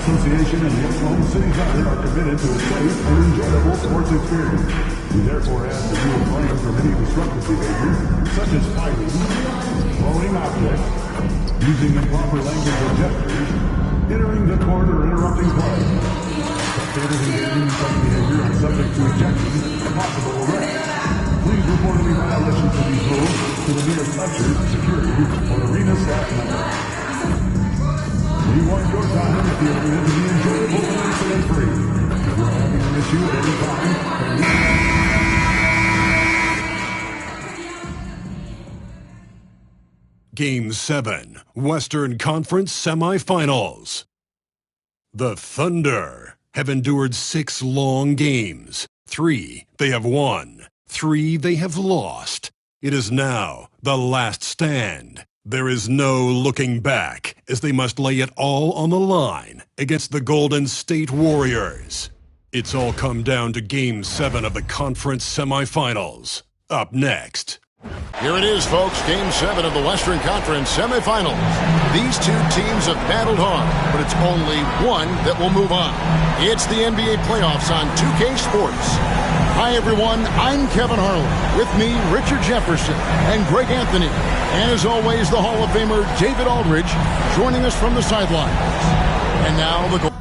Association and the Oklahoma City Thunder are committed to a safe and enjoyable sports experience. We therefore ask that you refrain from any disruptive behavior, such as fighting, throwing objects, using improper language or gestures, entering the court or interrupting play. Spectators engaging in such behavior are subject to ejection and possible arrest. Please report any violations of these rules to the nearest ushers, security, or arena staff member. We want your time at the arena to be enjoyable and incident-free. If you're having an issue at any time, Game 7, Western Conference Semifinals. The Thunder have endured 6 long games. 3 they have won. 3 they have lost. It is now the last stand. There is no looking back, as they must lay it all on the line against the Golden State Warriors. It's all come down to Game 7 of the conference semifinals. Up next. Here it is, folks. Game 7 of the Western Conference semifinals. These two teams have battled hard, but it's only one that will move on. It's the NBA playoffs on 2K Sports. Hi, everyone. I'm Kevin Harlan. With me, Richard Jefferson and Greg Anthony. And as always, the Hall of Famer David Aldridge joining us from the sidelines. And now the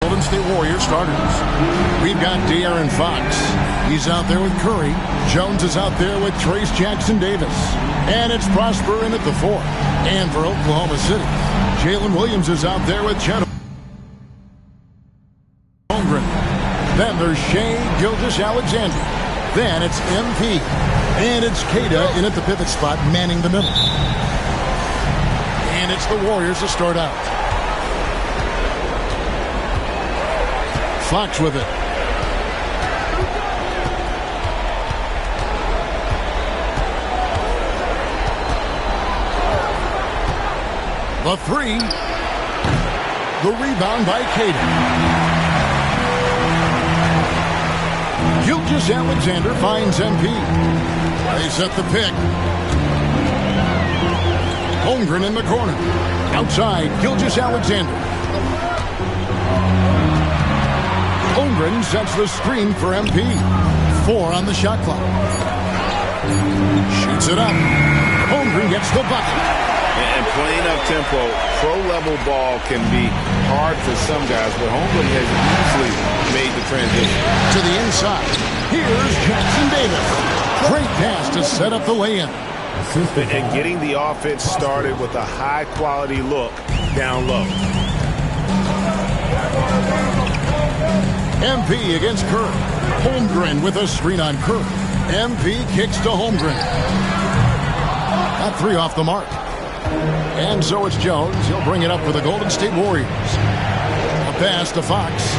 Golden State Warriors starters. We've got De'Aaron Fox. He's out there with Curry. Jones is out there with Trace Jackson-Davis. And it's Prosper in at the 4. And for Oklahoma City, Jalen Williams is out there with Chet Holmgren. Then there's Shai Gilgeous-Alexander. Then it's MP. And it's Kata in at the pivot spot, manning the middle. And it's the Warriors to start out. Fox with it. The 3. The rebound by Kata. Gilgeous-Alexander finds MP. They set the pick. Holmgren in the corner. Outside, Gilgeous-Alexander. Holmgren sets the screen for MP. 4 on the shot clock. Shoots it up. Holmgren gets the bucket. And playing up tempo, pro-level ball can be hard for some guys, but Holmgren has easily made the transition. To the inside, here's Jackson-Davis. Great pass to set up the lay-in. And getting the offense started with a high-quality look down low. MP against Curry. Holmgren with a screen on Curry. MP kicks to Holmgren. Got 3 off the mark. And so it's Jones. He'll bring it up for the Golden State Warriors. A pass to Fox.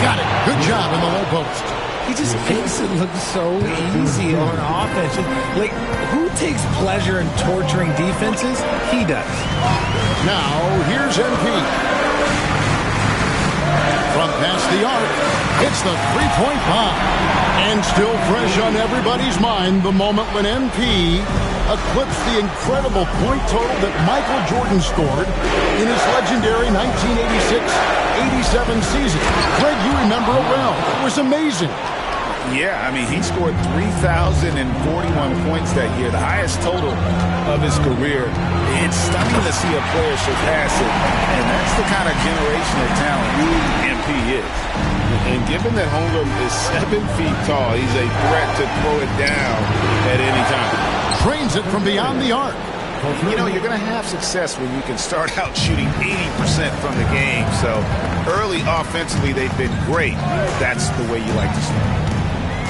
Got it. Good job in the low post. He just makes it look so easy on offense. Like, who takes pleasure in torturing defenses? He does. Now, here's MP. From past the arc, it's the three-point bomb. And still fresh on everybody's mind, the moment when MP eclipsed the incredible point total that Michael Jordan scored in his legendary 1986-87 season. Greg, you remember it well. It was amazing. Yeah, I mean, he scored 3,041 points that year, the highest total of his career. It's stunning to see a player surpass it, and that's the kind of generational talent MP is. And given that Holmgren is 7 feet tall, he's a threat to throw it down at any time. Trains it from beyond the arc. You know, you're going to have success when you can start out shooting 80% from the game. So early offensively, they've been great. That's the way you like to start.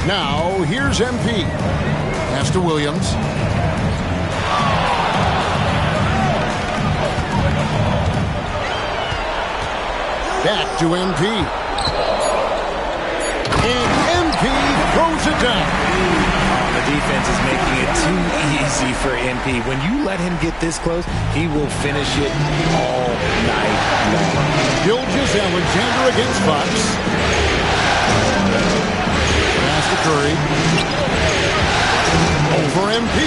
Now, here's MP. Pass to Williams. Back to MP. throws it down. The defense is making it too easy for MP. When you let him get this close, he will finish it all night long. Gilgeous-Alexander against Fox. Pass to Curry. Over MP.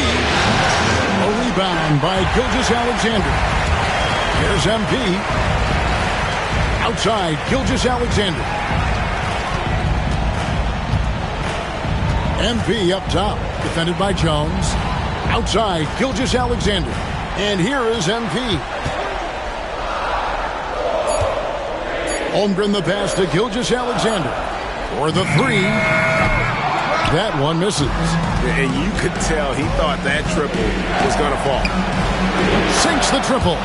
A rebound by Gilgeous-Alexander. Here's MP. Outside, Gilgeous-Alexander. MP up top, defended by Jones. Outside, Gilgeous-Alexander. And here is MP. Holmgren the pass to Gilgeous-Alexander. For the three. That one misses. And you could tell he thought that triple was going to fall. Sinks the triple.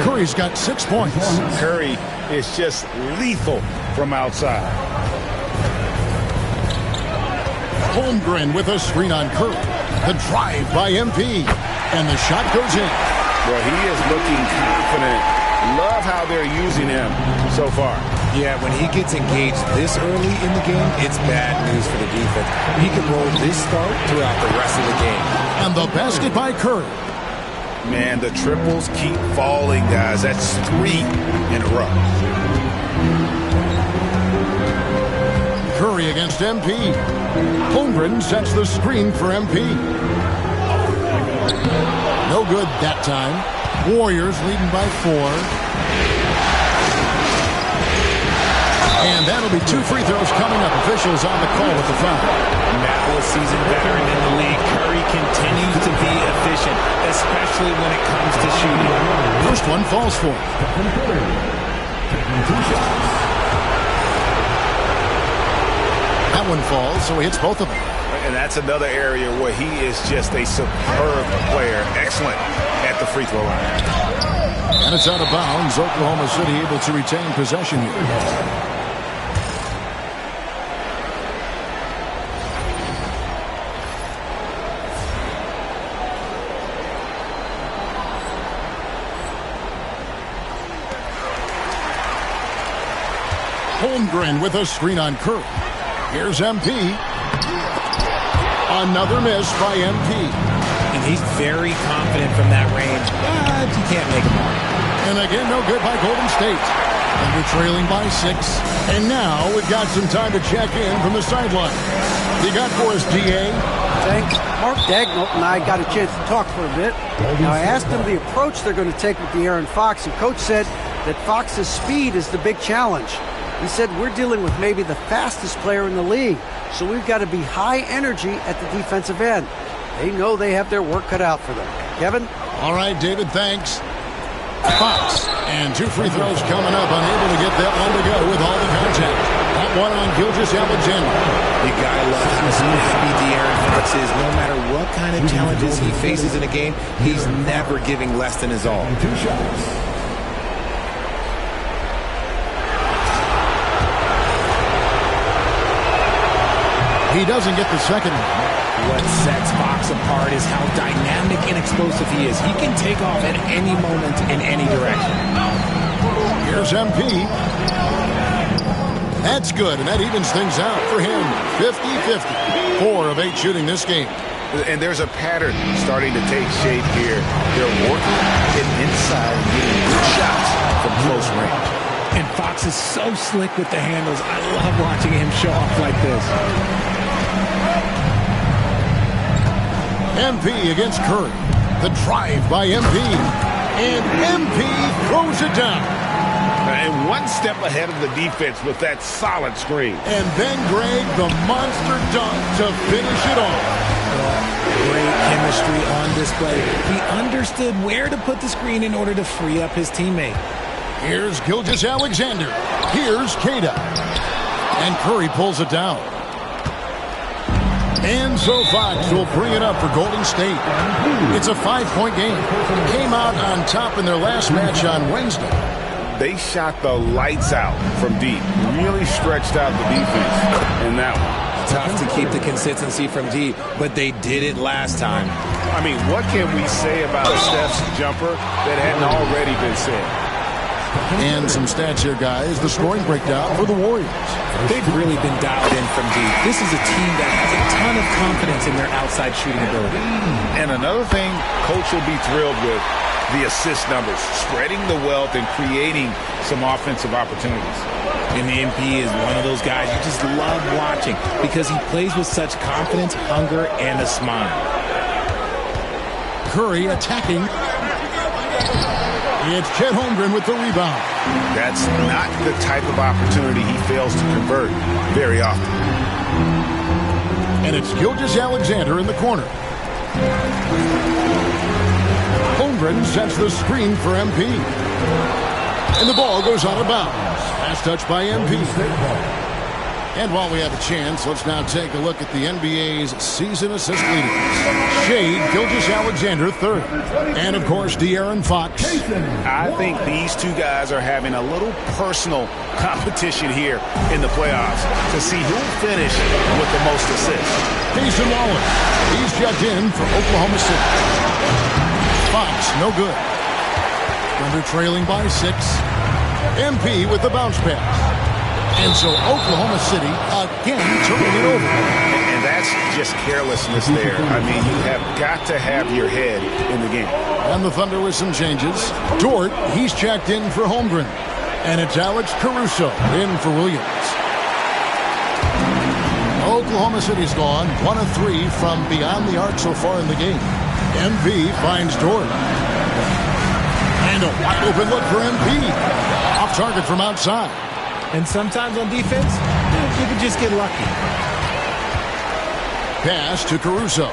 Curry's got 6 points. Curry is just lethal from outside. Holmgren with a screen on Curry. The drive by MP. And the shot goes in. Well, he is looking confident. Love how they're using him so far. Yeah, when he gets engaged this early in the game, it's bad news for the defense. He can roll this start throughout the rest of the game. And the basket by Curry. Man, the triples keep falling, guys. That's 3 in a row. Curry against MP. Holmgren sets the screen for MP. No good that time. Warriors leading by 4. And that'll be 2 free throws coming up. Officials on the call with the foul. Now a seasoned veteran in the league, Curry continues to be efficient, especially when it comes to shooting. First one falls for him. That one falls, so he hits both of them. And that's another area where he is just a superb player. Excellent at the free throw line. And it's out of bounds. Oklahoma City able to retain possession here. Holmgren with a screen on Curry. Here's MP. Another miss by MP. And he's very confident from that range, but he can't make them all. And again, no good by Golden State. And we're trailing by 6. And now we've got some time to check in from the sideline. You got for us, DA? Thanks. Mark Dagnall and I got a chance to talk for a bit. Now, I asked him the approach they're going to take with De'Aaron Fox, and Coach said that Fox's speed is the big challenge. He said, we're dealing with maybe the fastest player in the league, so we've got to be high energy at the defensive end. They know they have their work cut out for them. Kevin? All right, David, thanks. Fox, and 2 free throws coming up, unable to get that one to go with all the contact. That one on Gilgeous-Alexander. You gotta love how snappy De'Aaron Fox is. No matter what kind of challenges he faces in a game, he's never giving less than his all. 2 shots. He doesn't get the second one. What sets Fox apart is how dynamic and explosive he is. He can take off at any moment in any direction. Here's MP. That's good, and that evens things out for him. 50-50. 4 of 8 shooting this game. And there's a pattern starting to take shape here. They're working it inside and getting good shots from close range. And Fox is so slick with the handles. I love watching him show off like this. MP against Curry. The drive by MP. And MP throws it down. And one step ahead of the defense with that solid screen. And then Greg, the monster dunk to finish it off. Great chemistry on display. He understood where to put the screen in order to free up his teammate. Here's Gilgeous-Alexander. Here's Cada. And Curry pulls it down. And so Fox will bring it up for Golden State. It's a 5-point game. Came out on top in their last match on Wednesday. They shot the lights out from deep. Really stretched out the defense in that one. Tough to keep the consistency from deep, but they did it last time. I mean, what can we say about Steph's jumper that hadn't already been said? And some stats here, guys. The scoring breakdown for the Warriors. They've really been dialed in from deep. This is a team that has a ton of confidence in their outside shooting ability. And another thing Coach will be thrilled with, the assist numbers, spreading the wealth and creating some offensive opportunities. And the MP is one of those guys you just love watching because he plays with such confidence, hunger, and a smile. Curry attacking. It's Chet Holmgren with the rebound. That's not the type of opportunity he fails to convert very often. And it's Gilgeous-Alexander in the corner. Holmgren sets the screen for MP. And the ball goes out of bounds. Last touch by MP. And while we have a chance, let's now take a look at the NBA's season assist leaders. Shea Gilgeous-Alexander third. And, of course, De'Aaron Fox. I think these two guys are having a little personal competition here in the playoffs to see who'll finish with the most assists. Jason Wallace. He's checked in for Oklahoma City. Fox, no good. Thunder trailing by 6. MP with the bounce pass. And so Oklahoma City again turning it over. And that's just carelessness there. I mean, you have got to have your head in the game. And the Thunder with some changes. Dort, he's checked in for Holmgren. And it's Alex Caruso in for Williams. Oklahoma City's gone 1 of 3 from beyond the arc so far in the game. MP finds Dort. And a wide open look for MP. Off target from outside. And sometimes on defense, you can just get lucky. Pass to Caruso.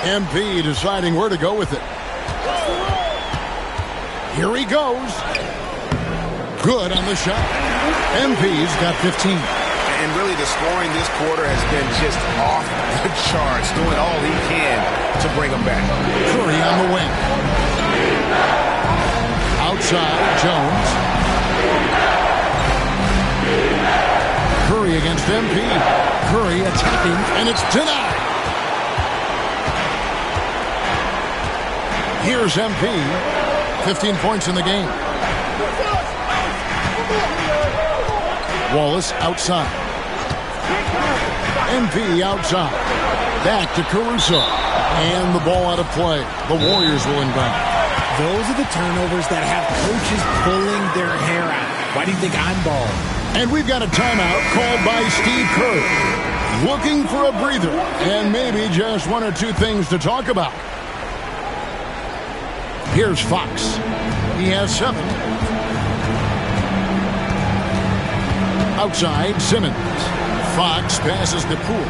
MP deciding where to go with it. Here he goes. Good on the shot. MP's got 15. And really the scoring this quarter has been just off the charts, doing all he can to bring them back. Curry on the wing. Outside, Jones. Curry against MP. Curry attacking, and it's denied. Here's MP. 15 points in the game. Wallace outside. MP outside. Back to Caruso. And the ball out of play. The Warriors will inbound. Those are the turnovers that have coaches pulling their hair out. Why do you think I'm bald? And we've got a timeout called by Steve Kerr. Looking for a breather and maybe just 1 or 2 things to talk about. Here's Fox. He has 7. Outside, Simmons. Fox passes to Poole.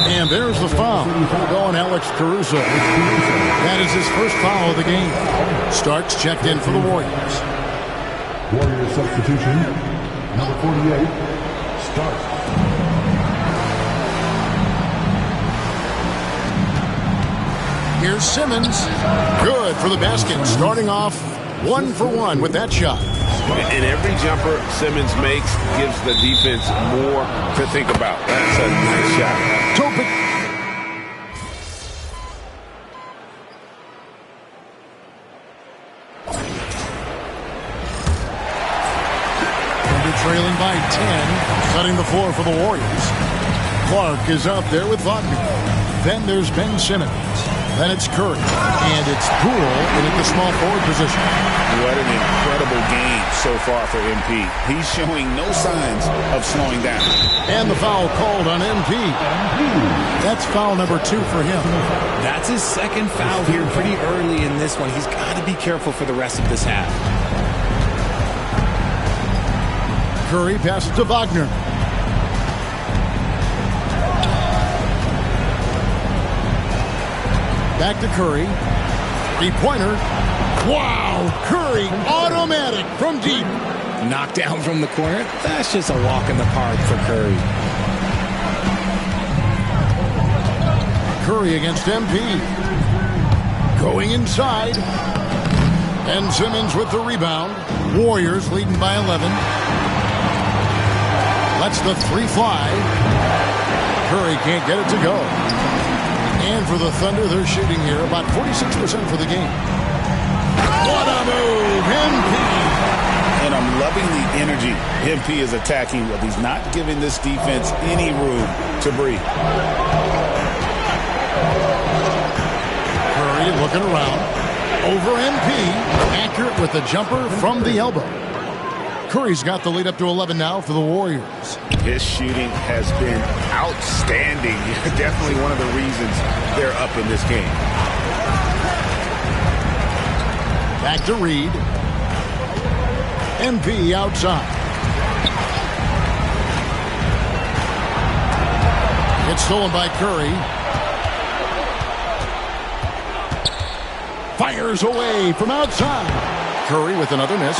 And there's the foul. Going Alex Caruso. That is his first foul of the game. Starks checked in for the Warriors. Warriors substitution, number 48, Starks. Here's Simmons. Good for the basket. Starting off 1 for 1 with that shot. And every jumper Simmons makes gives the defense more to think about. That's a nice shot. Topic. Thunder trailing by 10, setting the floor for the Warriors. Clark is out there with Wagner. Then there's Ben Simmons. Then it's Curry. And it's Poole in at the small forward position. What an incredible game so far for MP. He's showing no signs of slowing down. And the foul called on MP. That's foul number 2 for him. That's his second foul here pretty early in this one. He's got to be careful for the rest of this half. Curry passes to Wagner. Back to Curry. 3-pointer. Wow! Curry, automatic from deep. Knocked down from the corner. That's just a walk in the park for Curry. Curry against MP. Going inside. And Simmons with the rebound. Warriors leading by 11. Lets the 3 fly. Curry can't get it to go. And for the Thunder, they're shooting here about 46% for the game. What a move, MP! And I'm loving the energy MP is attacking with. He's not giving this defense any room to breathe. Curry looking around. Over MP. Accurate with the jumper from the elbow. Curry's got the lead up to 11 now for the Warriors. His shooting has been outstanding. Definitely one of the reasons they're up in this game. Back to Reed. MP outside. It's stolen by Curry. Fires away from outside. Curry with another miss.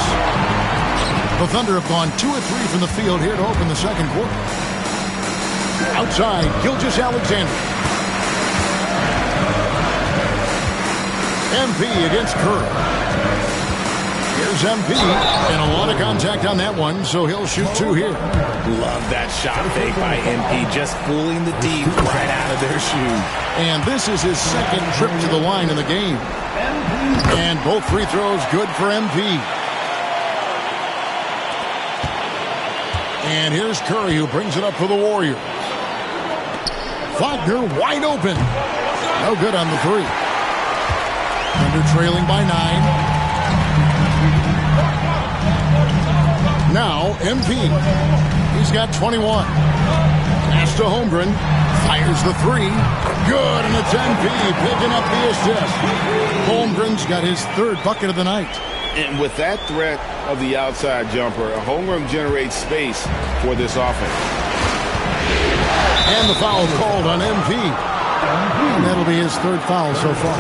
The Thunder have gone 2 of 3 from the field here to open the second quarter. Outside, Gilgeous-Alexander. MP against Curry. Here's MP, and a lot of contact on that one, so he'll shoot 2 here. Love that shot fake by MP, just fooling the D right out of their shoe. And this is his second trip to the line in the game. And both free throws good for MP. And here's Curry, who brings it up for the Warriors. Wagner wide open. No good on the 3. Thunder trailing by 9. Now, MP. He's got 21. Pass to Holmgren. Fires the 3. Good, and it's MP picking up the assist. Holmgren's got his 3rd bucket of the night. And with that threat of the outside jumper, Holmgren generates space for this offense. And the foul called on MP. And that'll be his 3rd foul so far.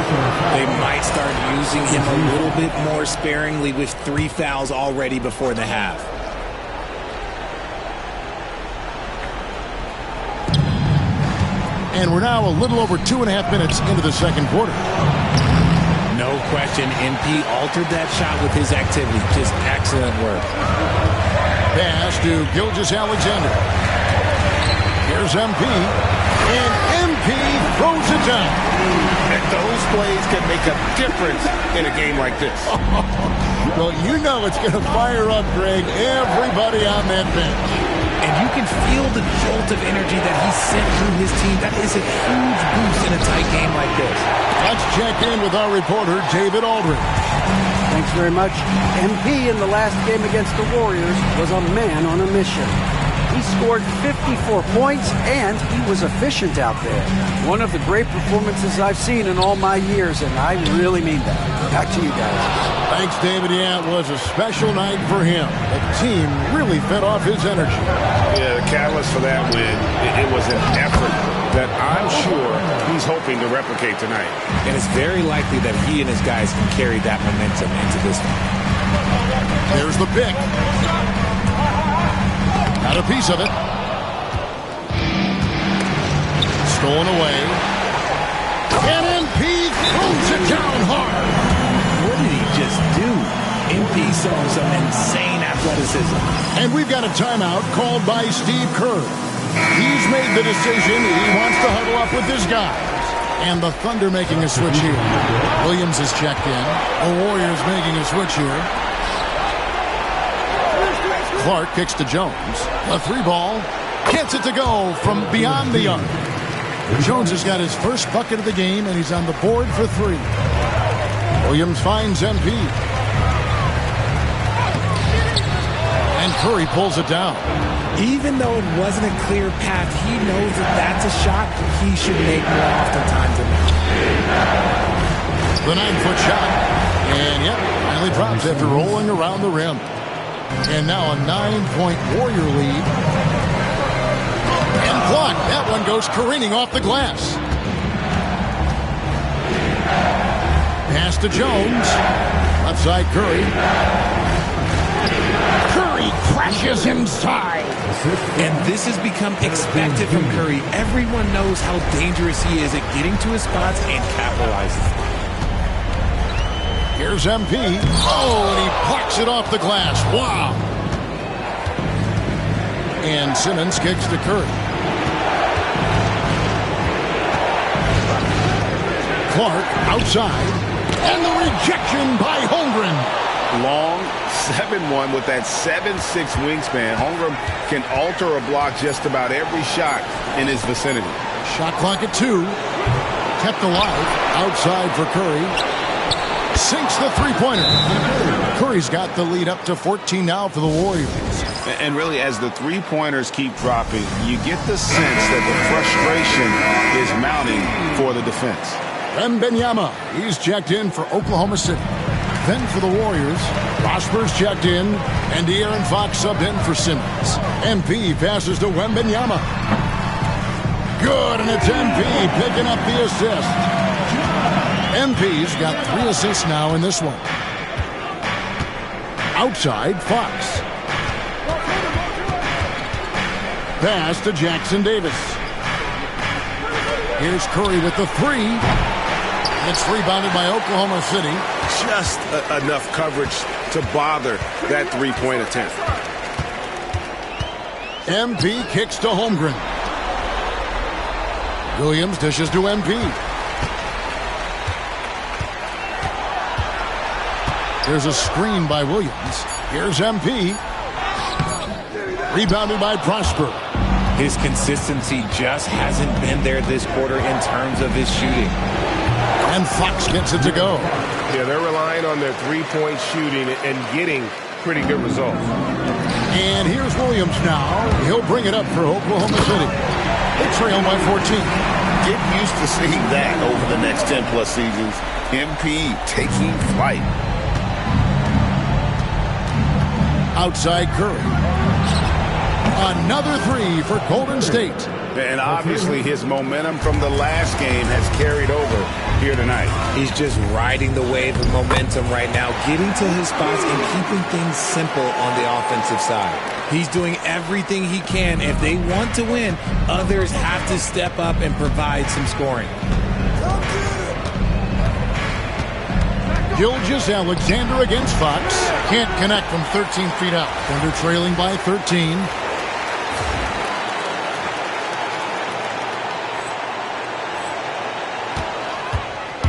They might start using him a little bit more sparingly with 3 fouls already before the half. And we're now a little over 2.5 minutes into the second quarter. No question, MP altered that shot with his activity. Just excellent work. Pass to Gilgeous-Alexander. Here's MP. And MP throws it down. And those plays can make a difference in a game like this. Well, you know it's going to fire up, Greg, everybody on that bench. And you can feel the jolt of energy that he sent through his team. That is a huge boost in a tight game like this. Let's check in with our reporter, David Aldridge. Thanks very much. MP in the last game against the Warriors was a man on a mission. He scored 54 points, and he was efficient out there. One of the great performances I've seen in all my years, and I really mean that. Back to you guys. Thanks, David. Yeah, it was a special night for him. The team really fed off his energy. Yeah, the catalyst for that win, it was an effort that I'm sure he's hoping to replicate tonight. And it's very likely that he and his guys can carry that momentum into this one. There's the pick. Got a piece of it. Stolen away. And MP throws it down hard. What did he just do? MP showing some insane athleticism. And we've got a timeout called by Steve Kerr. He's made the decision. He wants to huddle up with his guys. And the Thunder making a switch here. Williams is checked in. The Warriors making a switch here. Clark kicks to Jones. The 3-ball. Gets it to go from beyond the arc. Jones has got his first bucket of the game, and he's on the board for 3. Williams finds MP. And Curry pulls it down. Even though it wasn't a clear path, he knows that that's a shot he should make more oftentimes than not. The 9-foot shot. And, yep, finally drops after rolling around the rim. And now a 9-point Warrior lead. And blocked. That one goes careening off the glass. Pass to Jones. Left side Curry. Curry crashes inside. And this has become expected from Curry. Everyone knows how dangerous he is at getting to his spots and capitalizing. Here's MP. Oh, and he plucks it off the glass. Wow. And Simmons kicks to Curry. Clark outside. And the rejection by Holmgren. Long 7'1" with that 7'6" wingspan. Holmgren can alter a block just about every shot in his vicinity. Shot clock at 2. Kept alive. Outside for Curry. Sinks the three-pointer. Curry's got the lead up to 14 now for the Warriors. And really, as the three-pointers keep dropping, you get the sense that the frustration is mounting for the defense. Wembanyama, he's checked in for Oklahoma City. Then for the Warriors, Prosper's checked in, and De'Aaron Fox subbed in for Simmons. MP passes to Wembanyama. Good, and it's MP picking up the assist. MP's got 3 assists now in this one. Outside, Fox. Pass to Jackson Davis. Here's Curry with the 3. It's rebounded by Oklahoma City. Just enough coverage to bother that three-point attempt. MP kicks to Holmgren. Williams dishes to MP. There's a screen by Williams. Here's MP. Rebounded by Prosper. His consistency just hasn't been there this quarter in terms of his shooting. And Fox gets it to go. Yeah, they're relying on their three-point shooting and getting pretty good results. And here's Williams now. He'll bring it up for Oklahoma City. They trail by 14. Get used to seeing that over the next 10-plus seasons. MP taking flight. Outside Curry. Another 3 for Golden State. And obviously his momentum from the last game has carried over here tonight. He's just riding the wave of momentum right now, getting to his spots and keeping things simple on the offensive side. He's doing everything he can. If they want to win, others have to step up and provide some scoring. Gilgeous-Alexander against Fox. Can't connect from 13 feet out. Thunder trailing by 13.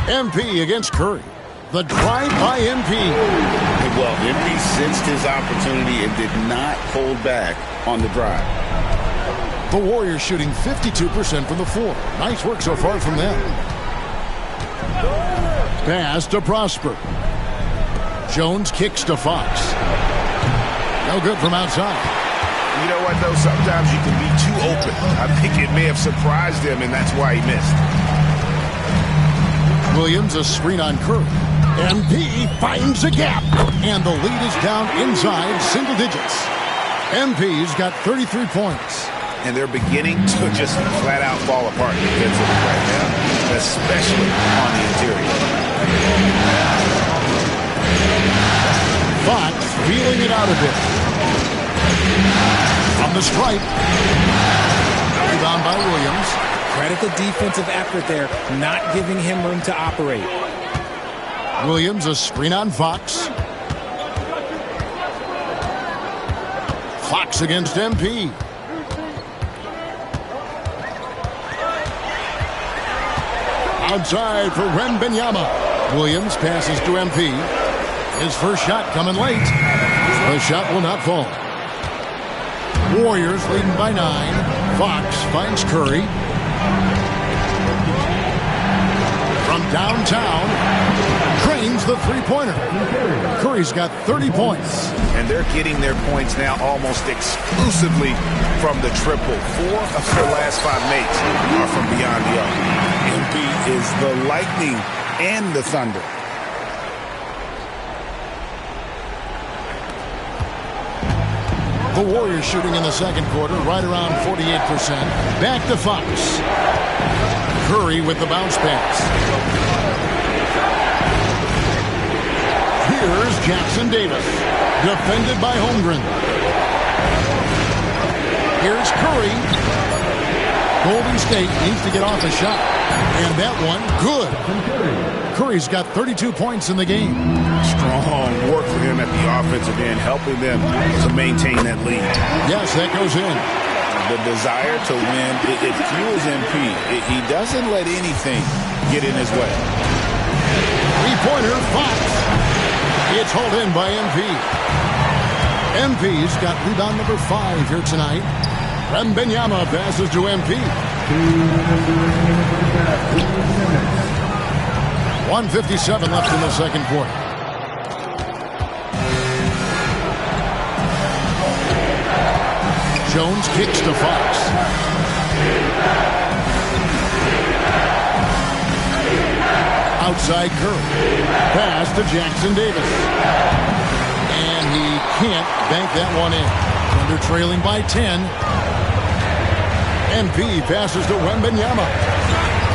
MP against Curry. The drive by MP. Well, MP sensed his opportunity and did not hold back on the drive. The Warriors shooting 52% from the floor. Nice work so far from them. Pass to Prosper. Jones kicks to Fox. No good from outside. You know what, though? Sometimes you can be too open. I think it may have surprised him, and that's why he missed. Williams, a screen on Curry. MP finds a gap. And the lead is down inside single digits. MP's got 33 points. And they're beginning to just flat out fall apart defensively right now, especially on the interior. Fox feeling it out a bit. From the stripe. Rebound by Williams. Credit the defensive effort there, not giving him room to operate. Williams, a screen on Fox. Fox against MP. Outside for Wembanyama. Williams passes to MP. His first shot coming late. The shot will not fall. Warriors leading by 9. Fox finds Curry. From downtown, drains the three-pointer. Curry's got 30 points. And they're getting their points now almost exclusively from the triple. 4 of their last 5 makes are from beyond the arc. MP is the lightning and the thunder. The Warriors shooting in the second quarter right around 48%. Back to Fox. Curry with the bounce pass. Here's Jackson Davis. Defended by Holmgren. Here's Curry. Golden State needs to get off a shot. And that one, good. Curry's got 32 points in the game. Strong work for him at the offensive end, helping them to maintain that lead. Yes, that goes in. The desire to win, it fuels MP. He doesn't let anything get in his way. Three-pointer, Fox. It's hauled in by MP. MP's got rebound number 5 here tonight. Wembanyama passes to MP. 1:57 left in the second quarter. Jones kicks to Fox. Outside Curry. Pass to Jackson Davis. And he can't bank that one in. Thunder trailing by 10. MP passes to Wembanyama.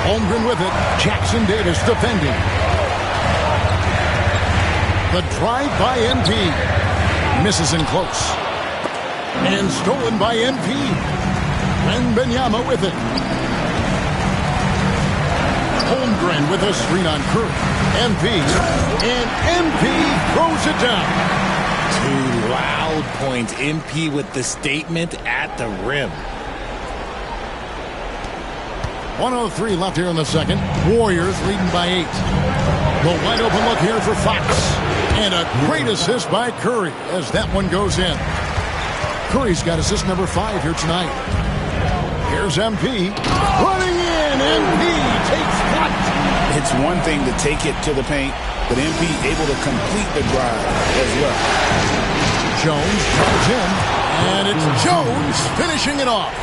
Holmgren with it. Jackson Davis defending. The drive by MP. Misses in close. And stolen by MP. Wembanyama with it. Holmgren with a screen on Curry. MP. And MP throws it down. 2 loud points. MP with the statement at the rim. 1:03 left here in the second. Warriors leading by 8. The wide open look here for Fox. And a great assist by Curry as that one goes in. Curry's got assist number 5 here tonight. Here's MP. Running in. MP takes flight. It's one thing to take it to the paint, but MP able to complete the drive as well. Jones comes in. And it's Jones finishing it off.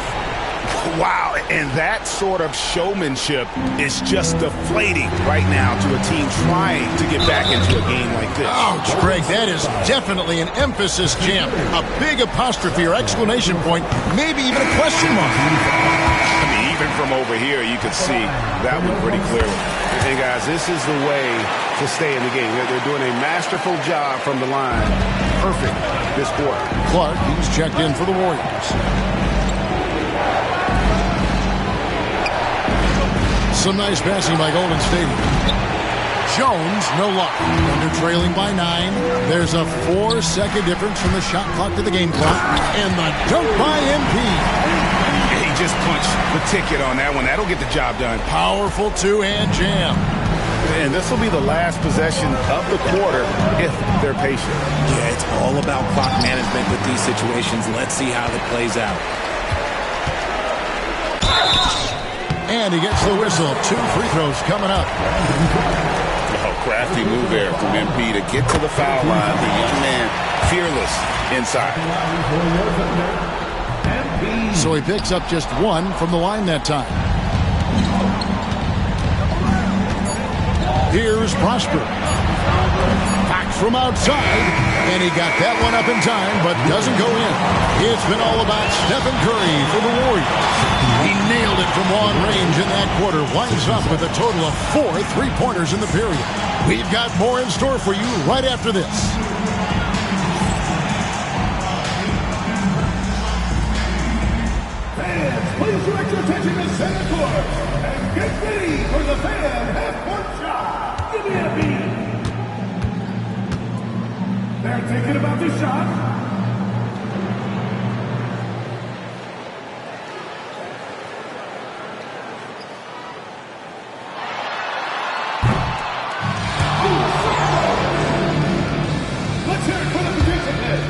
Wow, and that sort of showmanship is just deflating right now to a team trying to get back into a game like this. Ouch, Greg, that is definitely an emphasis jam. A big apostrophe or exclamation point, maybe even a question mark. I mean, even from over here, you could see that one pretty clearly. Hey, guys, this is the way to stay in the game. They're doing a masterful job from the line. Perfect this quarter. Clark, he's checked in for the Warriors. Some nice passing by Golden State. Jones, no luck. Under trailing by 9. There's a 4-second difference from the shot clock to the game clock. And the dunk by MP. He just punched the ticket on that one. That'll get the job done. Powerful two-hand jam. And this will be the last possession of the quarter if they're patient. Yeah, it's all about clock management with these situations. Let's see how it plays out. And he gets the whistle. 2 free throws coming up. Oh, crafty move there from MP to get to the foul line. The young man, fearless inside. So he picks up just 1 from the line that time. Here's Prosper. Back from outside. And he got that one up in time, but doesn't go in. It's been all about Steph Curry for the Warriors. He nailed it from long range in that quarter. Winds up with a total of 4 3-pointers in the period. We've got more in store for you right after this. Fans, please direct your attention to center court and get ready for the fan half-court shot. Give me a beat. They're thinking about the shot. Let's hear it for the participants.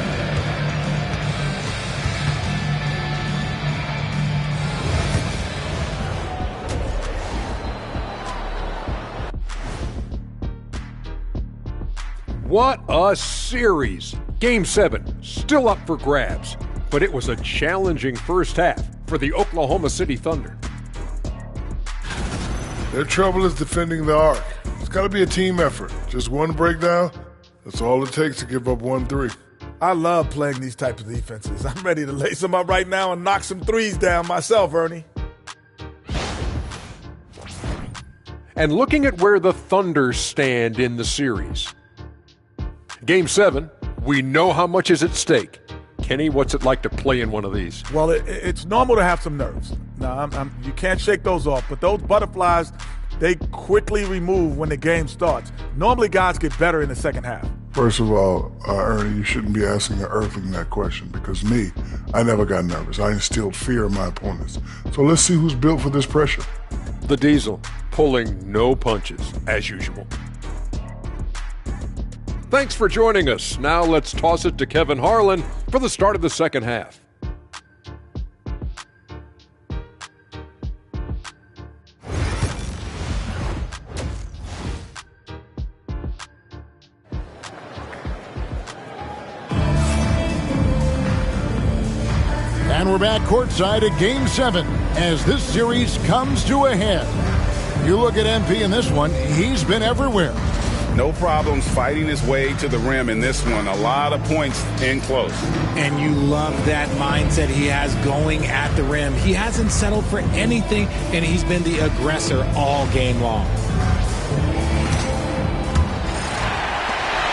What a series! Game 7, still up for grabs, but it was a challenging first half for the Oklahoma City Thunder. Their trouble is defending the arc. It's got to be a team effort. Just one breakdown, that's all it takes to give up 1-3. I love playing these types of defenses. I'm ready to lace them up right now and knock some threes down myself, Ernie. And looking at where the Thunder stand in the series. Game 7, we know how much is at stake. Kenny, what's it like to play in one of these? Well, it's normal to have some nerves. Now, you can't shake those off, but those butterflies, they quickly remove when the game starts. Normally, guys get better in the second half. First of all, Ernie, you shouldn't be asking the Earthling that question because I never got nervous. I instilled fear in my opponents. So let's see who's built for this pressure. The Diesel, pulling no punches, as usual. Thanks for joining us. Now let's toss it to Kevin Harlan for the start of the second half. And we're back courtside at Game 7 as this series comes to a head. You look at MP in this one, he's been everywhere. No problems fighting his way to the rim in this one. A lot of points in close. And you love that mindset he has going at the rim. He hasn't settled for anything, and he's been the aggressor all game long.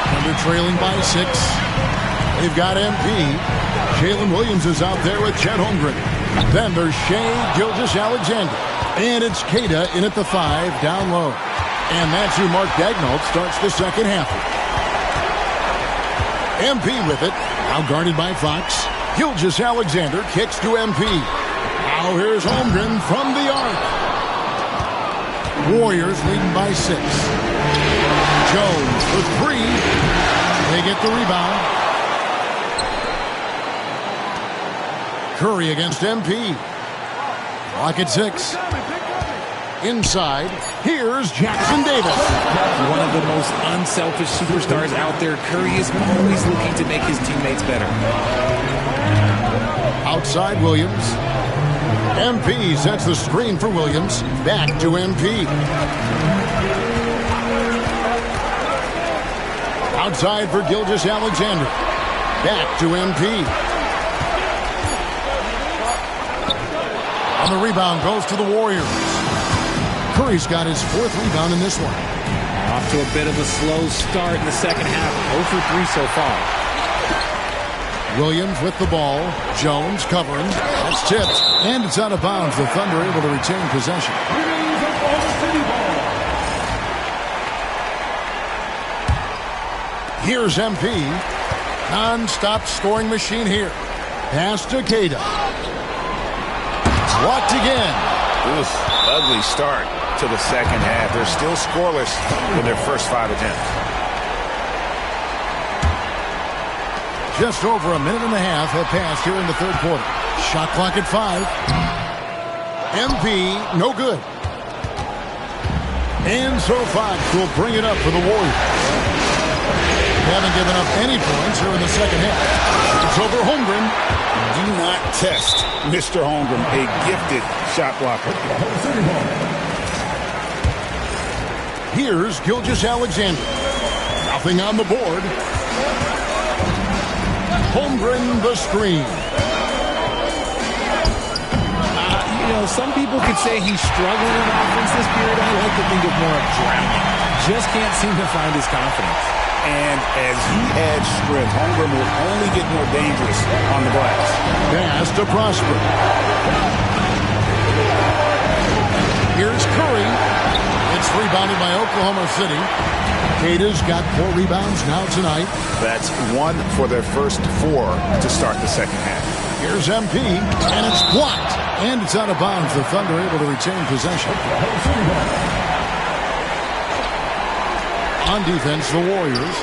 Thunder trailing by 6. They've got MP. Jalen Williams is out there with Chet Holmgren. Then there's Shea Gilgeous-Alexander. And it's Queta in at the 5, down low. And that's who Mark Daigneault starts the second half with. MP with it. Now guarded by Fox. Gilgeous-Alexander kicks to MP. Now here's Holmgren from the arc. Warriors leading by 6. Jones for 3. They get the rebound. Curry against MP. Clock at 6. Inside, here's Jackson Davis. One of the most unselfish superstars out there. Curry is always looking to make his teammates better. Outside Williams. MP sets the screen for Williams. Back to MP. Outside for Gilgeous-Alexander. Back to MP. And the rebound goes to the Warriors. Curry's got his 4th rebound in this one. Off to a bit of a slow start in the second half. 0 for 3 so far. Williams with the ball. Jones covering. That's tipped. And it's out of bounds. The Thunder able to retain possession. Here's MP. Non-stop scoring machine here. Pass to Queta. Blocked again. Oof, ugly start to the second half. They're still scoreless in their first 5 attempts. Just over a minute and a half have passed here in the third quarter. Shot clock at 5. MP, no good. And so Fox will bring it up for the Warriors. They haven't given up any points here in the second half. It's over Holmgren. Do not test Mr. Holmgren, a gifted shot blocker. Here's Gilgeous-Alexander. Nothing on the board. Holmgren the screen. Some people could say he's struggling in offense this period. I like to think of more of drowning. Just can't seem to find his confidence. And as he adds strength, Holmgren will only get more dangerous on the glass. Pass to Prosper. Here's Curry. It's rebounded by Oklahoma City. Queta's got 4 rebounds now tonight. That's 1 for their first 4 to start the second half. Here's MP, and it's blocked. And it's out of bounds. The Thunder able to retain possession. On defense, the Warriors.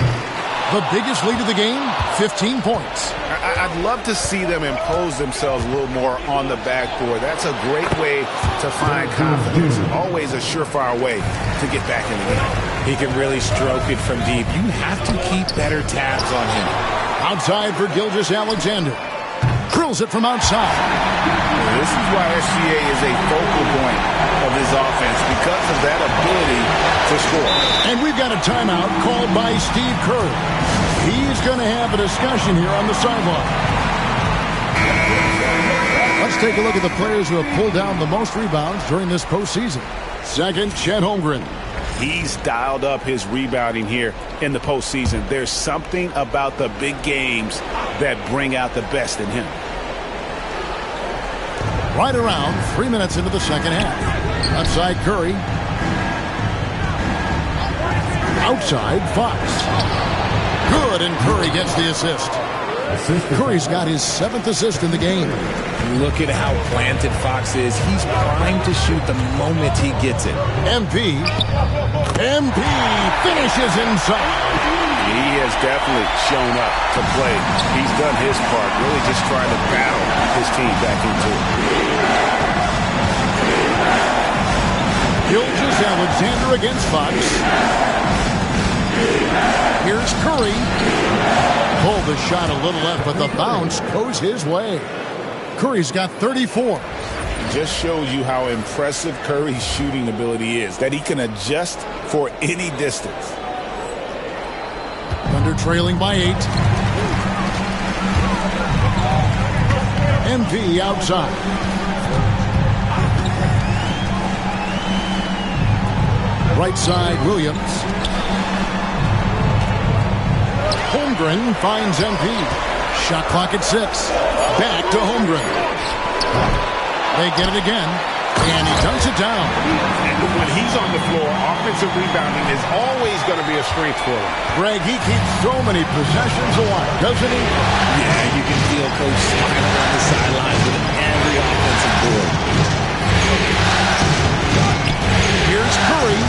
The biggest lead of the game, 15 points. I'd love to see them impose themselves a little more on the backboard. That's a great way to find confidence. Always a surefire way to get back in the game. He can really stroke it from deep. You have to keep better tabs on him. Outside for Gilgeous-Alexander. Drills it from outside. This is why SGA is a focal point of his offense, because of that ability to score. And we've got a timeout called by Steve Kerr. He's going to have a discussion here on the sideline. Let's take a look at the players who have pulled down the most rebounds during this postseason. Second, Chet Holmgren. He's dialed up his rebounding here in the postseason. There's something about the big games that bring out the best in him. Right around 3 minutes into the second half. Outside Curry. Outside Fox. good, and Curry gets the assist. Curry's got his 7th assist in the game. Look at how planted Fox is. He's primed to shoot the moment he gets it. MP finishes inside. He has definitely shown up to play. He's done his part, really just trying to battle his team back into it. Gilgeous-Alexander against Fox. Here's Curry. Pulled the shot a little left, but the bounce goes his way. Curry's got 34. Just shows you how impressive Curry's shooting ability is, that he can adjust for any distance. Thunder trailing by 8. MP outside. Right side, Williams. Holmgren finds MP. Shot clock at 6. Back to Holmgren. They get it again, and he dunks it down. And when he's on the floor, offensive rebounding is always going to be a strength for him. Greg, he keeps so many possessions alive, doesn't he? Yeah, you can feel Coach smiling on the sidelines with every offensive board. Here's Curry.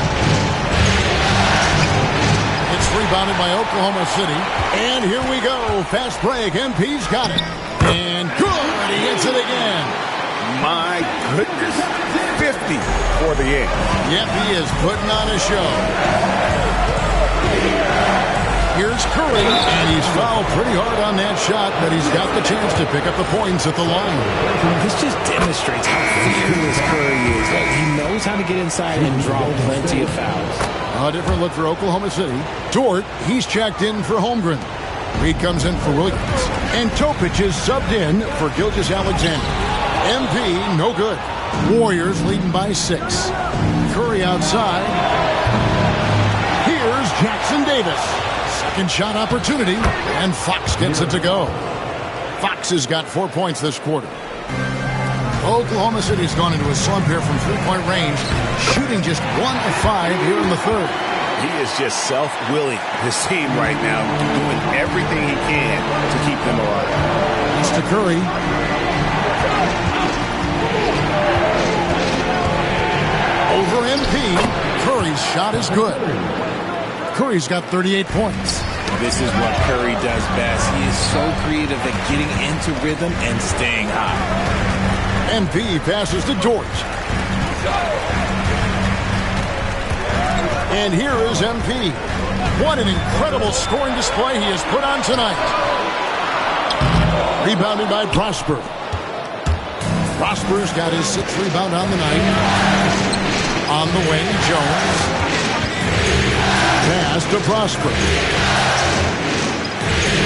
It's rebounded by Oklahoma City. And here we go. Fast break. MP's got it. And good. He hits it again. My goodness. 50 for the end. Yep, he is putting on a show. Here's Curry, and he's fouled pretty hard on that shot, but he's got the chance to pick up the points at the line. This just demonstrates how fearless Curry is. Like, he knows how to get inside and draw plenty of fouls. A different look for Oklahoma City. Dort, he's checked in for Holmgren. Reed comes in for Williams. And Topic is subbed in for Gilgeous-Alexander. MP, no good. Warriors leading by 6. Curry outside. Here's Jackson Davis. Second shot opportunity, and Fox gets it to go. Fox has got 4 points this quarter. Oklahoma City's gone into a slump here from three-point range, shooting just 1 of 5 here in the third. He is just self-willing, this team right now, doing everything he can to keep them alive. It's to Curry. Over MP. Curry's shot is good. Curry's got 38 points. This is what Curry does best. He is so creative at getting into rhythm and staying high. MP passes to Dort. And here is MP. What an incredible scoring display he has put on tonight. Rebounded by Prosper. Prosper's got his 6th rebound on the night. On the wing, Jones. Pass to Prosper.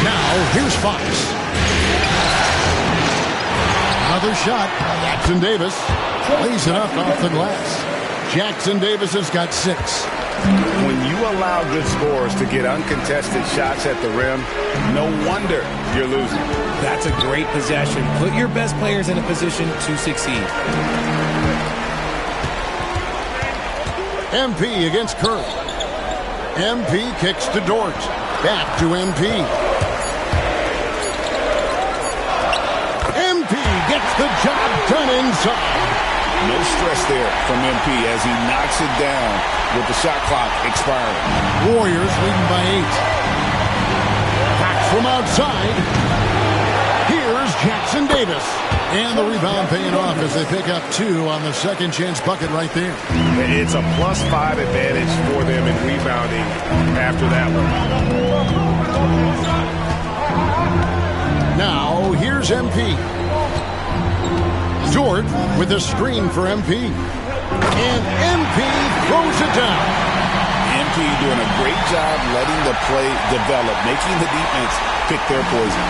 Now, here's Fox. Another shot. Jackson Davis lays it up off the glass. Jackson Davis has got 6. When you allow good scorers to get uncontested shots at the rim, no wonder you're losing. That's a great possession. Put your best players in a position to succeed. MP against Curry. MP kicks to Dort. Back to MP. MP gets the job done inside. No stress there from MP as he knocks it down with the shot clock expiring. Warriors leading by 8. Back from outside. Here's Jackson Davis. And the rebound paying off as they pick up 2 on the second chance bucket right there. It's a +5 advantage for them in rebounding after that one. Now, here's MP. Dort with a screen for MP. And MP throws it down. MP doing a great job letting the play develop, making the defense pick their poison.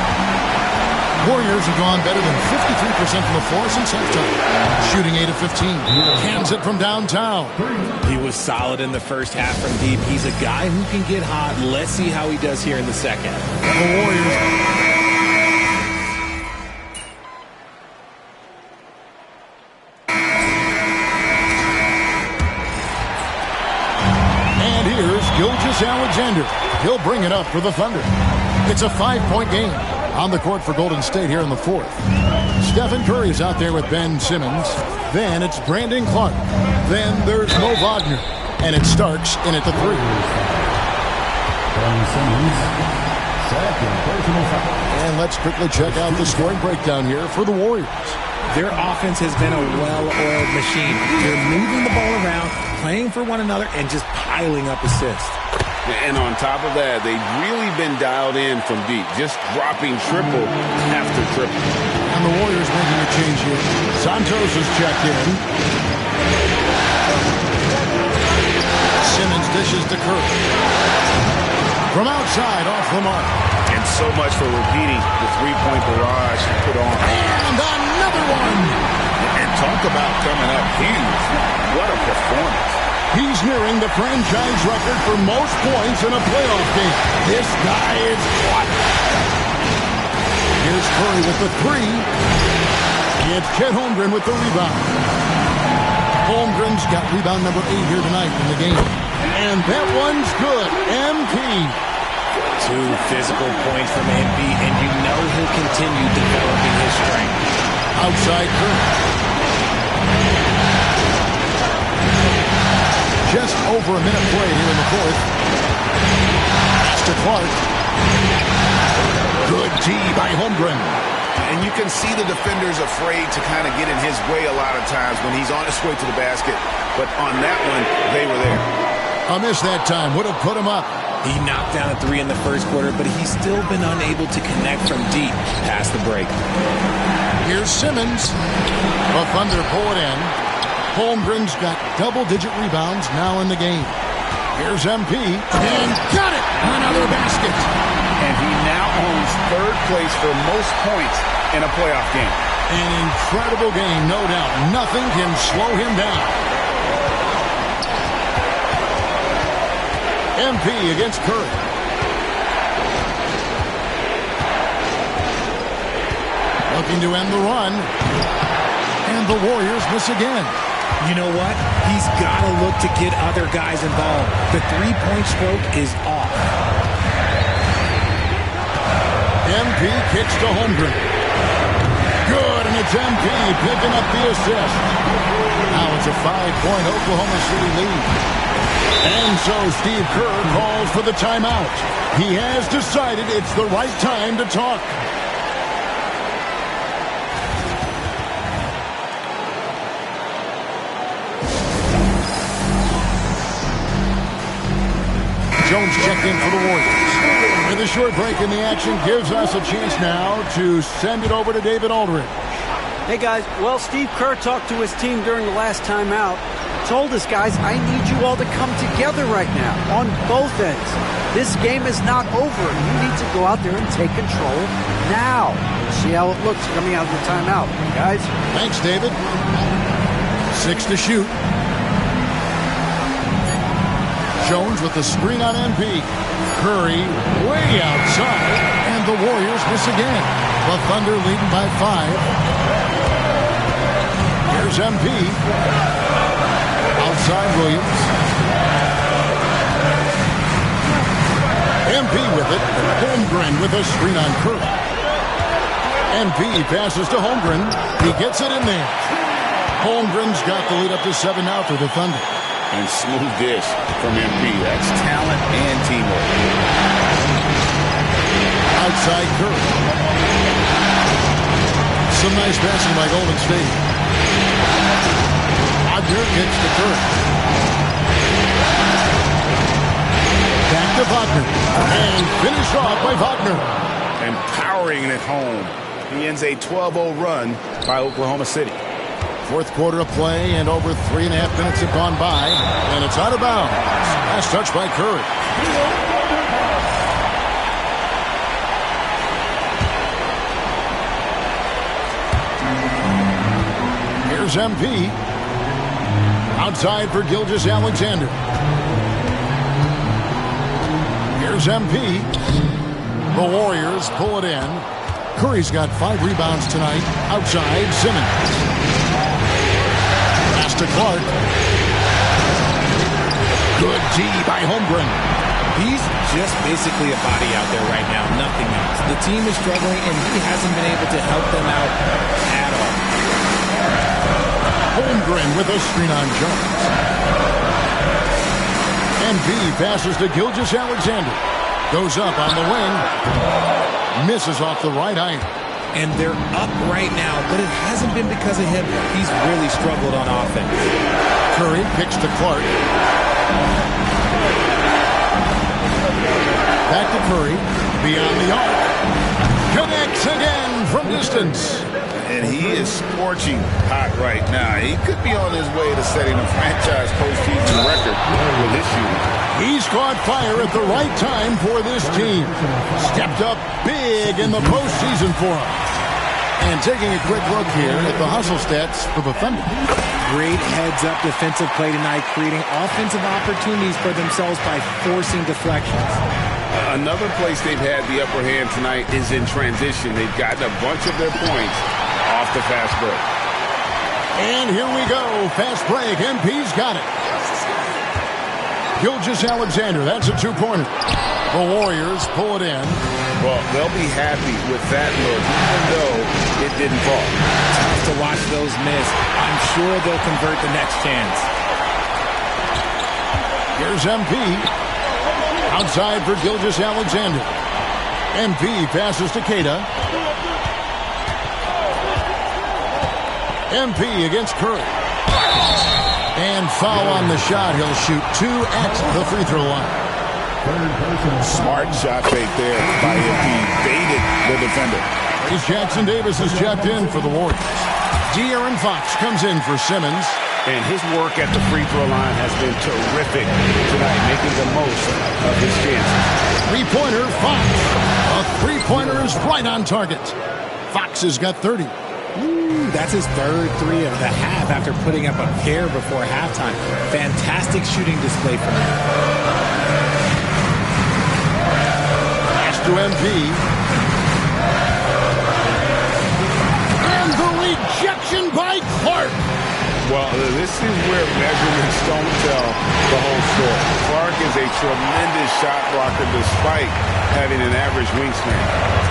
Warriors have gone better than 53% from the floor since halftime. Shooting 8 of 15. Cans it from downtown. He was solid in the first half from deep. He's a guy who can get hot. Let's see how he does here in the second. The Warriors. And here's Gilgeous-Alexander. He'll bring it up for the Thunder. It's a 5-point game on the court for Golden State here in the fourth. Stephen Curry is out there with Ben Simmons. Then it's Brandon Clark. Then there's Mo Wagner. And it's Starks in at the 3. Ben Simmons, second personal foul. And let's quickly check out the scoring breakdown here for the Warriors. Their offense has been a well-oiled machine. They're moving the ball around, playing for one another, and just piling up assists. And on top of that, they've really been dialed in from deep, just dropping triple after triple. And the Warriors making a change here. Santos has checked in. Simmons dishes to Curry. From outside, off the mark. And so much for repeating the three-point barrage put on. And another one. And talk about coming up huge. What a performance. He's nearing the franchise record for most points in a playoff game. This guy is what? Here's Curry with the 3. It's Chet Holmgren with the rebound. Holmgren's got rebound number 8 here tonight in the game. And that one's good. MP. 2 physical points from MP, and you know he'll continue developing his strength. Outside Curry. Just over a minute play here in the fourth. Pass to Clark. Good D by Holmgren. And you can see the defenders afraid to kind of get in his way a lot of times when he's on his way to the basket. But on that one, they were there. A miss that time would have put him up. He knocked down a 3 in the first quarter, but he's still been unable to connect from deep past the break. Here's Simmons. The Thunder pull it in. Holmgren's got double-digit rebounds now in the game. Here's MP. And got it! Another basket. And he now owns third place for most points in a playoff game. An incredible game, no doubt. Nothing can slow him down. MP against Curry. Looking to end the run. And the Warriors miss again. You know what? He's got to look to get other guys involved. The three-point stroke is off. MP kicks to Holmgren. Good, and it's MP picking up the assist. Now it's a 5-point Oklahoma City lead. And so Steve Kerr calls for the timeout. He has decided it's the right time to talk. Jones checked in for the Warriors. And the short break in the action gives us a chance now to send it over to David Aldridge. Hey, guys. Well, Steve Kerr talked to his team during the last timeout. Told us, guys, I need you all to come together right now on both ends. This game is not over. You need to go out there and take control now. See how it looks coming out of the timeout, guys. Thanks, David. 6 to shoot. Jones with the screen on MP. Curry way outside, and the Warriors miss again. The Thunder leading by 5. Here's MP. Outside Williams. MP with it. Holmgren with a screen on Curry. MP passes to Holmgren. He gets it in there. Holmgren's got the lead up to 7 now for the Thunder. And smooth dish from MP. That's talent and teamwork. Outside Curry. Some nice passing by Golden State. Wagner kicks to Curry. Back to Wagner. And finished off by Wagner. And powering it home. He ends a 12-0 run by Oklahoma City. Fourth quarter of play, and over 3.5 minutes have gone by, and it's out of bounds. Last touch by Curry. Here's MP. Outside for Gilgeous-Alexander. Here's MP. The Warriors pull it in. Curry's got 5 rebounds tonight. Outside, Simmons. To Clark. Good D by Holmgren. He's just basically a body out there right now, nothing else. The team is struggling, and he hasn't been able to help them out at all. Holmgren with a screen on Jones. And B passes to Gilgeous-Alexander. Goes up on the wing. Misses off the right eye. And they're up right now, but it hasn't been because of him. He's really struggled on offense. Curry kicks to Clark. Back to Curry. Beyond the arc. Connects again from distance. And he is scorching hot right now. He could be on his way to setting a franchise postseason record with this shooting. He's caught fire at the right time for this team. Stepped up big in the postseason for him. And taking a quick look here at the hustle stats for the Thunder. Great heads-up defensive play tonight, creating offensive opportunities for themselves by forcing deflections. Another place they've had the upper hand tonight is in transition. They've gotten a bunch of their points off the fast break. And here we go. Fast break. MP's got it. Gilgeous-Alexander. That's a two-pointer. The Warriors pull it in. Well, they'll be happy with that look, even though it didn't fall. Tough to watch those miss. I'm sure they'll convert the next chance. Here's MP. Outside for Gilgeous-Alexander. MP passes to Keita. MP against Curry. And foul on the shot. He'll shoot 2 at the free throw line. Smart shot fake there by MP. Baited the defender. As Jackson Davis is checked in for the Warriors. De'Aaron Fox comes in for Simmons. And his work at the free throw line has been terrific tonight, making the most of his chances. Three-pointer, Fox. A three-pointer is right on target. Fox has got 30. That's his third three of the half after putting up a pair before halftime. Fantastic shooting display from him. Pass to MP. And the rejection by Clark. Well, this is where measurements don't tell the whole story. Clark is a tremendous shot blocker despite having an average wingspan.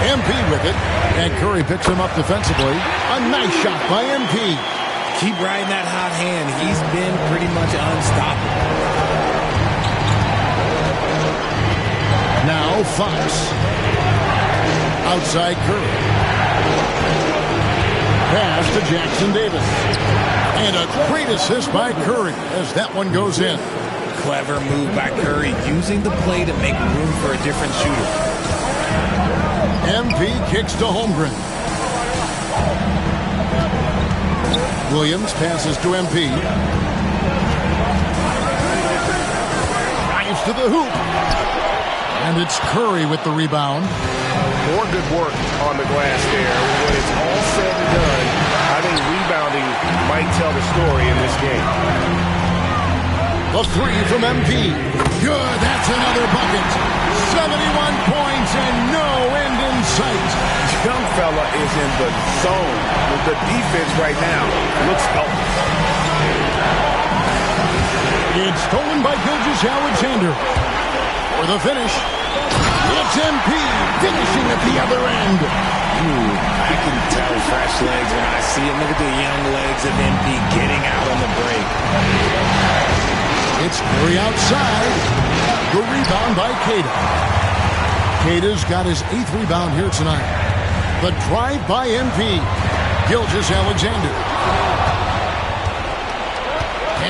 MP with it, and Curry picks him up defensively. A nice shot by MP. Keep riding that hot hand. He's been pretty much unstoppable. Now Fox. Outside Curry. Pass to Jackson Davis. And a great assist by Curry as that one goes in. Clever move by Curry, using the play to make room for a different shooter. MP kicks to Holmgren. Williams passes to MP. Drives to the hoop. And it's Curry with the rebound. More good work on the glass there. When it's all said and done, I think rebounding might tell the story in this game. The three from MP. Good, that's another bucket. 71 points and no end in sight. Young fella is in the zone. With the defense right now looks helpless. It's stolen by Gilgeous-Alexander. For the finish. It's MP finishing at the other end. I can tell fresh legs when I see him. Look at the young legs of MP getting out on the break. It's Curry outside. The rebound by Keita. Keita's got his 8th rebound here tonight. The drive by MP. Gilgeous-Alexander.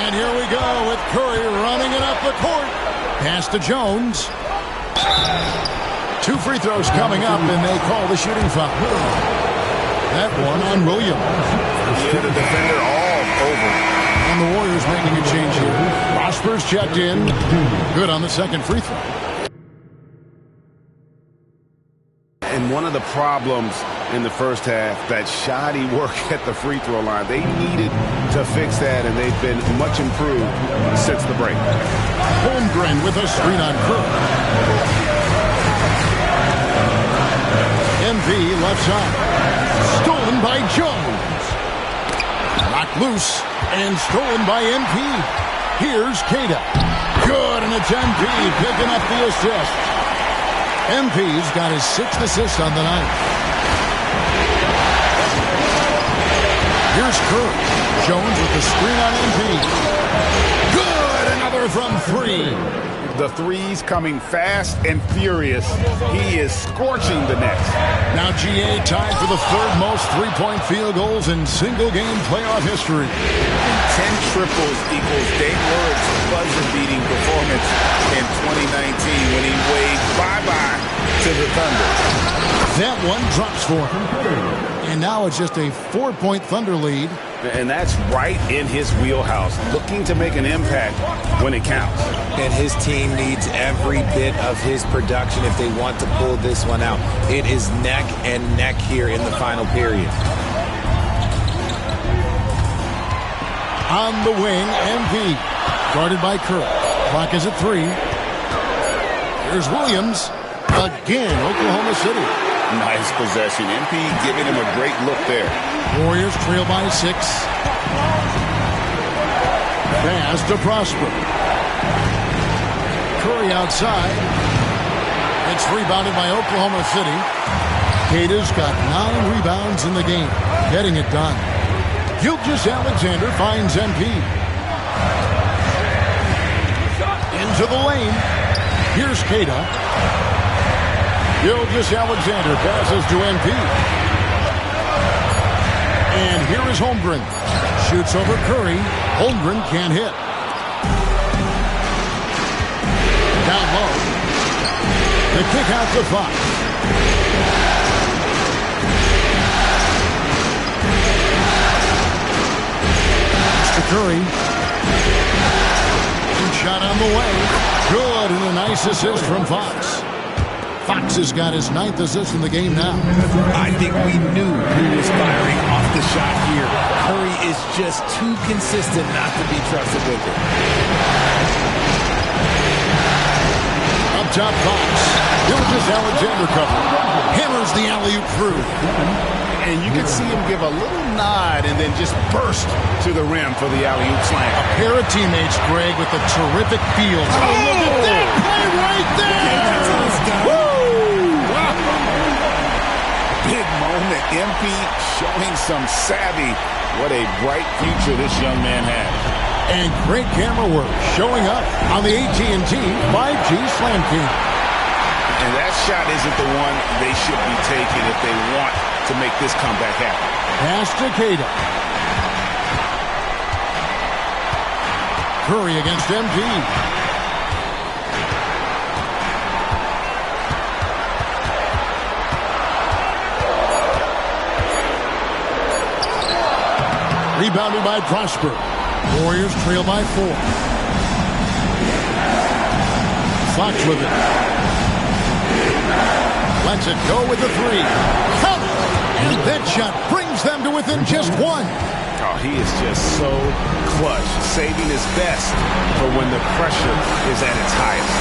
And here we go with Curry running it up the court. Pass to Jones. 2 free throws coming up, and they call the shooting foul. That one on Williams. Yeah, the defender all over. And the Warriors making a change here. Prosper's checked in. Good on the second free throw. And one of the problems in the first half, that shoddy work at the free throw line. They needed to fix that, and they've been much improved since the break. Holmgren with a screen on Curry. MV left side. Stolen by Jones. Knocked loose and stolen by MP. Here's Keita. Good. good, and it's MP picking up the assist. MP's got his 6th assist on the night. Here's Curry. Jones with the screen on MP. Good, another from 3. The threes coming fast and furious. He is scorching the Nets. Now GA tied for the 3rd most three-point field goals in single-game playoff history. 10 triples equals Dave Lillard's buzzer-beating performance in 2019 when he waved bye-bye to the Thunder. That one drops for him. And now it's just a 4-point Thunder lead. And that's right in his wheelhouse, looking to make an impact when it counts. And his team needs every bit of his production if they want to pull this one out. It is neck and neck here in the final period. On the wing, MP. Guarded by Curry. Clock is at 3. Here's Williams. Again, Oklahoma City. Nice possession. MP giving him a great look there. Warriors trail by 6. Pass to Prosper. Curry outside. It's rebounded by Oklahoma City. Cata's got 9 rebounds in the game. Getting it done. Gilgeous-Alexander finds MP. Into the lane. Here's Cata. Gilgeous-Alexander passes to MP. And here is Holmgren. Shoots over Curry. Holmgren can't hit. Down low. The kick out to Fox. To Curry. And shot on the way. Good, and a nice assist from Fox. Fox has got his 9th assist in the game now. I think we knew who was firing off the shot here. Curry is just too consistent not to be trusted with it. Up top, Fox. Gilgeous-Alexander cover. Hammers the alley-oop through. And you can see him give a little nod and then just burst to the rim for the alley-oop slam. A pair of teammates, Greg, with a terrific feel. Oh, look at that play right there! Woo! Wow. Big moment. MP showing some savvy. What a bright future this young man has. And great camera work showing up on the AT&T 5G Slam King. And that shot isn't the one they should be taking if they want to make this comeback happen. Pass to Cata. Curry against MP. Rebounded by Prosper. Warriors trail by 4. Fox with it. Lets it go with the 3. Count it! And that shot brings them to within just 1. Oh, he is just so clutch, saving his best for when the pressure is at its highest.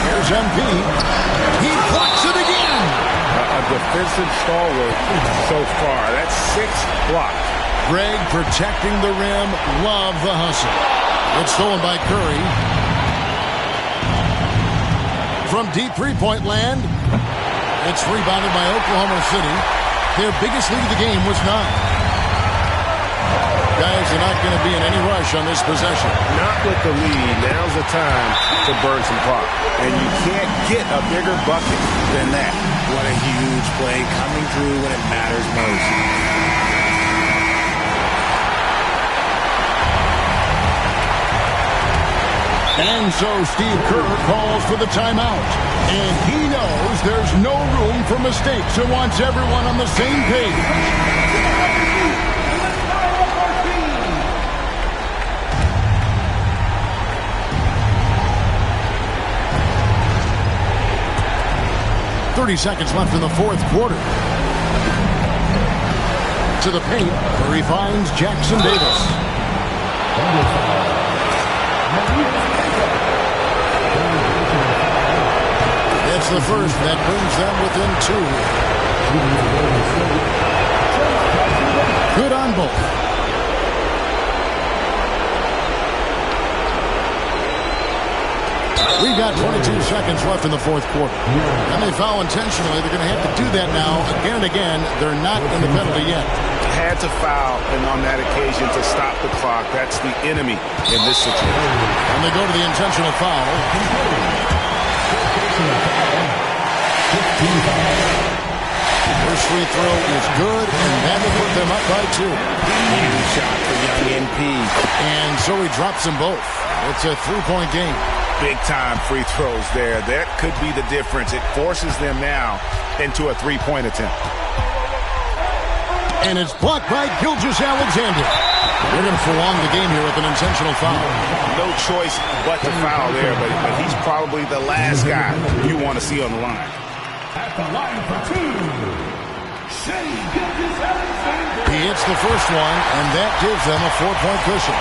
Here's MP. He blocks it again. A defensive stalwart so far. That's 6 blocks. Greg protecting the rim. Love the hustle. It's stolen by Curry. From deep three-point land, it's rebounded by Oklahoma City. Their biggest lead of the game was 9. Guys are not going to be in any rush on this possession. Not with the lead. Now's the time to burn some clock. And you can't get a bigger bucket than that. What a huge play coming through when it matters most. And so Steve Kerr calls for the timeout. And he knows there's no room for mistakes and wants everyone on the same page. 30 seconds left in the 4th quarter. To the paint, Curry finds Jackson Davis. It's the first that brings them within 2. Good on both. We've got 22 seconds left in the fourth quarter. And they foul intentionally. They're going to have to do that now again and again. They're not in the penalty yet. Had to foul, and on that occasion to stop the clock. That's the enemy in this situation. And they go to the intentional foul. First free throw is good, and that will put them up by 2. Huge shot for young NP. And so he drops them both. It's a 3-point game. Big-time free throws there. That could be the difference. It forces them now into a 3-point attempt. And it's blocked by Gilgeous-Alexander. They're going to prolong the game here with an intentional foul. No choice but to foul there, but he's probably the last guy you want to see on the line. At the line for 2, Shea Gilgeous-Alexander. He hits the first one, and that gives them a 4-point cushion.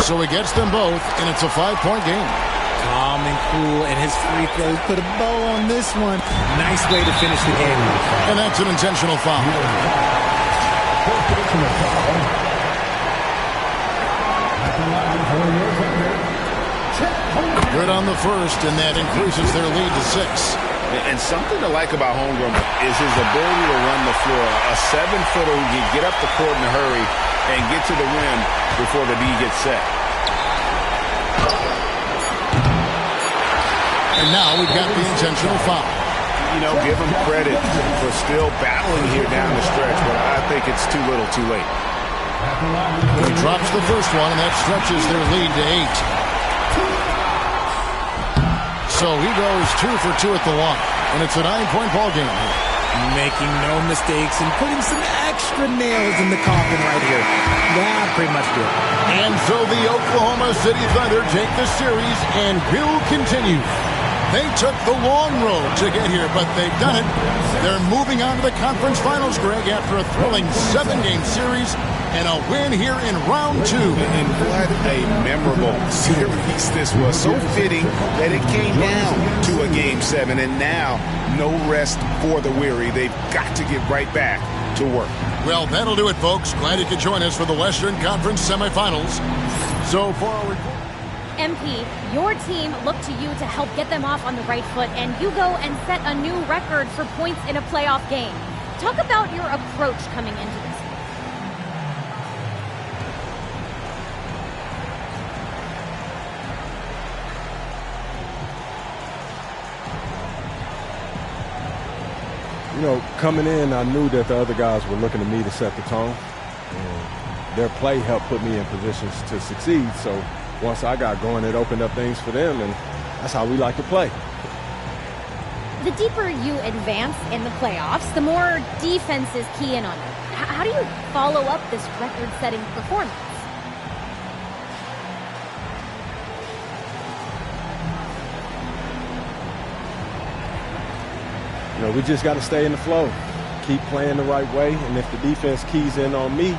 So he gets them both, and it's a 5-point game. Calm and cool, and his free throws put a bow on this one. Nice way to finish the game. And that's an intentional foul. Good on the first, and that increases their lead to 6. And something to like about Holmgren is his ability to run the floor. A 7-footer who can get up the court in a hurry and get to the rim before the D gets set. And now we've got the intentional foul. You know, give him credit for still battling here down the stretch, but I think it's too little too late. He drops the first one, and that stretches their lead to 8. So he goes 2 for 2 at the line, and it's a 9-point ball game here. Making no mistakes and putting some extra nails in the coffin right here. Yeah, pretty much good. And so the Oklahoma City Thunder take the series and will continue. They took the long road to get here, but they've done it. They're moving on to the conference finals, Greg, after a thrilling 7-game series and a win here in round 2. And what a memorable series this was. So fitting that it came down to a Game 7, and now no rest for the weary. They've got to get right back to work. Well, that'll do it, folks. Glad you could join us for the Western Conference semifinals. So for our report, MP, your team looked to you to help get them off on the right foot, and you go and set a new record for points in a playoff game. Talk about your approach coming into this. You know, coming in, I knew that the other guys were looking to me to set the tone. And their play helped put me in positions to succeed. So once I got going, it opened up things for them, and that's how we like to play. The deeper you advance in the playoffs, the more defenses key in on you. How do you follow up this record-setting performance? You know, we just got to stay in the flow, keep playing the right way, and if the defense keys in on me,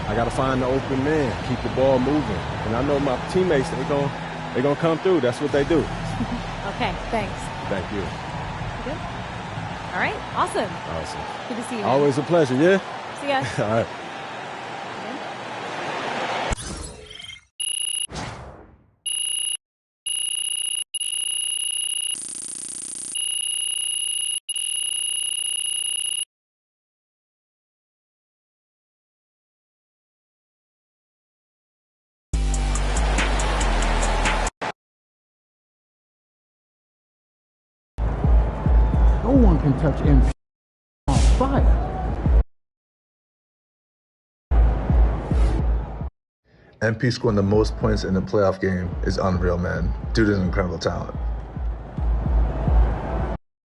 I got to find the open man, keep the ball moving. And I know my teammates, they're gonna come through. That's what they do. Okay, thanks. Thank you. You good? All right, awesome. Awesome. Good to see you. Always a pleasure, yeah? See ya. All right. No one can touch MP on fire. MP scoring the most points in a playoff game is unreal, man. Dude is an incredible talent.